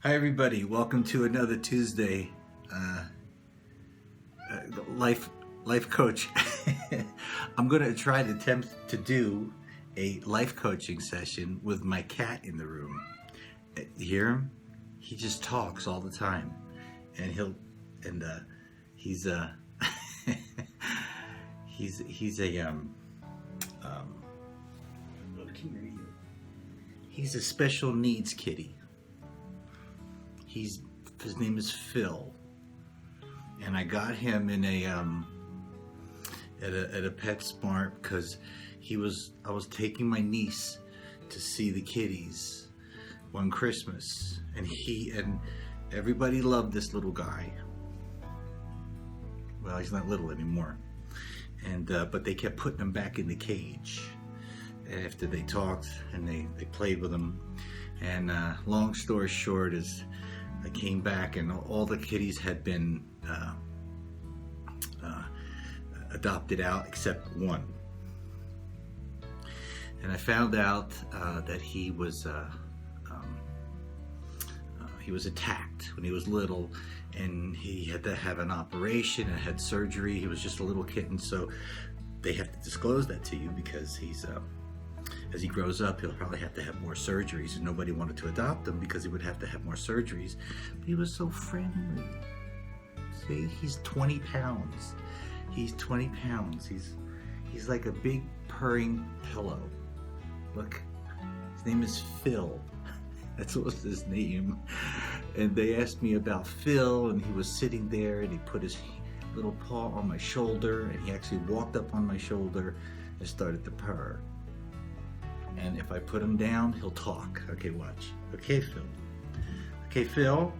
Hi everybody, welcome to another Tuesday life coach. I'm going to try to attempt to do a life coaching session with my cat in the room. You hear him? He just talks all the time, and he's he's a special needs kitty. His name is Phil, and I got him in a at a PetSmart because I was taking my niece to see the kitties one Christmas, and everybody loved this little guy. Well, he's not little anymore, and but they kept putting him back in the cage after they talked and they played with him. And long story short is, I came back and all the kitties had been adopted out except one. And I found out that he was attacked when he was little, and he had to have an operation and had surgery. He was just a little kitten, so they have to disclose that to you because he's as he grows up, he'll probably have to have more surgeries, and nobody wanted to adopt him because he would have to have more surgeries. But he was so friendly. See, he's 20 pounds. He's 20 pounds. He's like a big purring pillow. Look, his name is Phil. That's what was his name. And they asked me about Phil, and he was sitting there, and he put his little paw on my shoulder, and he actually walked up on my shoulder and started to purr. And if I put him down, he'll talk. Okay, watch. Okay, Phil. Okay, Phil.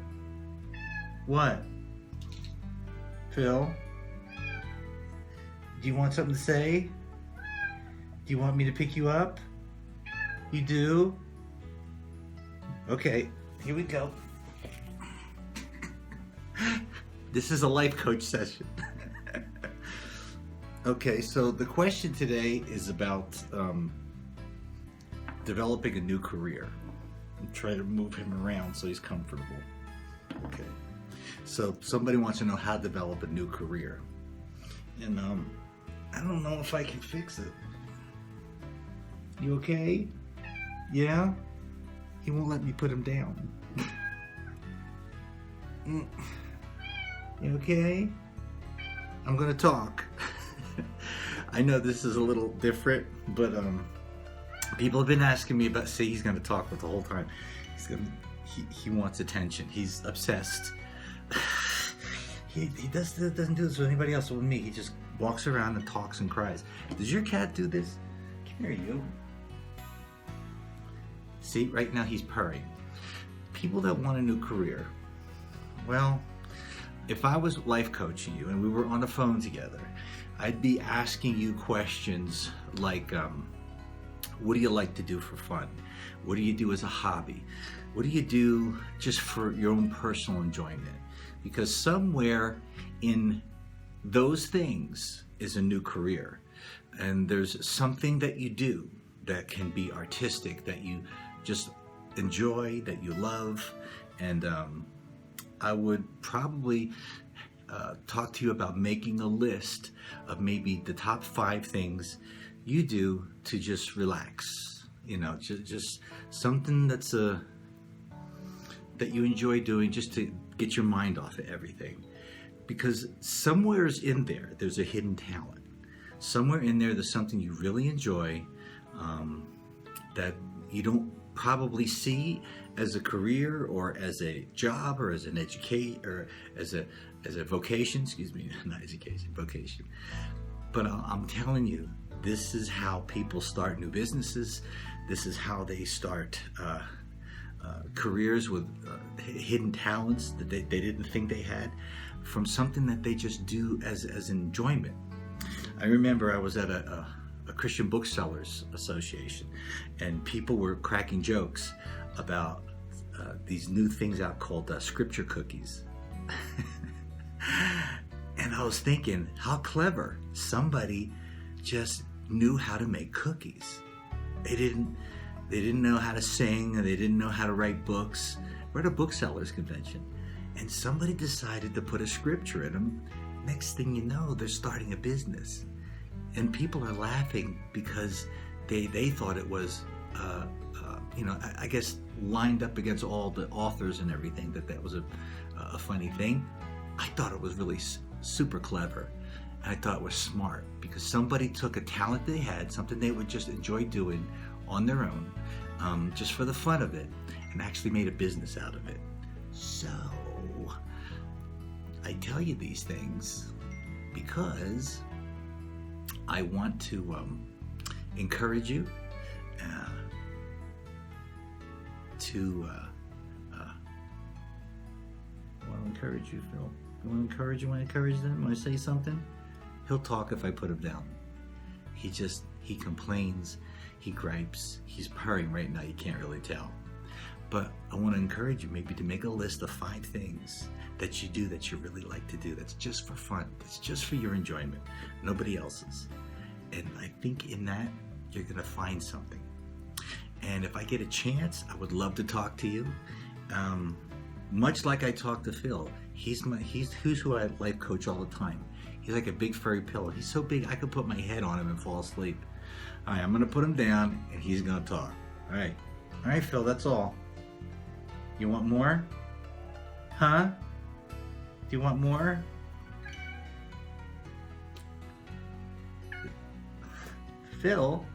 What? Phil? Do you want something to say? Do you want me to pick you up? You do? Okay, here we go. This is a life coach session. Okay, so the question today is about developing a new career. And try to move him around so he's comfortable. Okay. So somebody wants to know how to develop a new career. And I don't know if I can fix it. You okay? Yeah? He won't let me put him down. You okay? I'm gonna talk. I know this is a little different, but people have been asking me about. See, he's gonna talk with the whole time. He wants attention. He's obsessed. He doesn't do this with anybody else but with me. He just walks around and talks and cries. Does your cat do this? Come here, you. See, right now he's purring. People that want a new career. Well, if I was life coaching you and we were on the phone together, I'd be asking you questions like, what do you like to do for fun? What do you do as a hobby? What do you do just for your own personal enjoyment? Because somewhere in those things is a new career. And there's something that you do that can be artistic, that you just enjoy, that you love. And I would probably talk to you about making a list of maybe the top 5 things you do to just relax. You know, just something that you enjoy doing, just to get your mind off of everything. Because somewhere's in there's a hidden talent. Somewhere in there's something you really enjoy that you don't probably see as a career or as a job or as an educate or as a vocation. Excuse me, not education, vocation. But I'm telling you, this is how people start new businesses. This is how they start careers with hidden talents that they didn't think they had, from something that they just do as enjoyment. I remember I was at a Christian Booksellers Association, and people were cracking jokes about these new things out called scripture cookies. And I was thinking, how clever. Somebody just knew how to make cookies. They didn't know how to sing, and they didn't know how to write books, We're at a booksellers convention, and somebody decided to put a scripture in them. Next thing you know, they're starting a business, and people are laughing because they thought it was, I guess lined up against all the authors and everything, that was a funny thing. I thought it was really super clever. And I thought it was smart because somebody took a talent they had, something they would just enjoy doing on their own, just for the fun of it, and actually made a business out of it. So I tell you these things because I want to encourage you I want to encourage you, Phil. You want to encourage you? Want to encourage them? Want to say something? He'll talk if I put him down. He complains, he gripes, he's purring right now, you can't really tell. But I want to encourage you maybe to make a list of 5 things that you do that you really like to do, that's just for fun, that's just for your enjoyment, nobody else's. And I think in that, you're going to find something. And if I get a chance, I would love to talk to you. Much like I talk to Phil, he's who I life coach all the time. He's like a big furry pillow. He's so big I could put my head on him and fall asleep. All right, I'm gonna put him down and he's gonna talk. All right, Phil, that's all. You want more? Huh? Do you want more? Phil?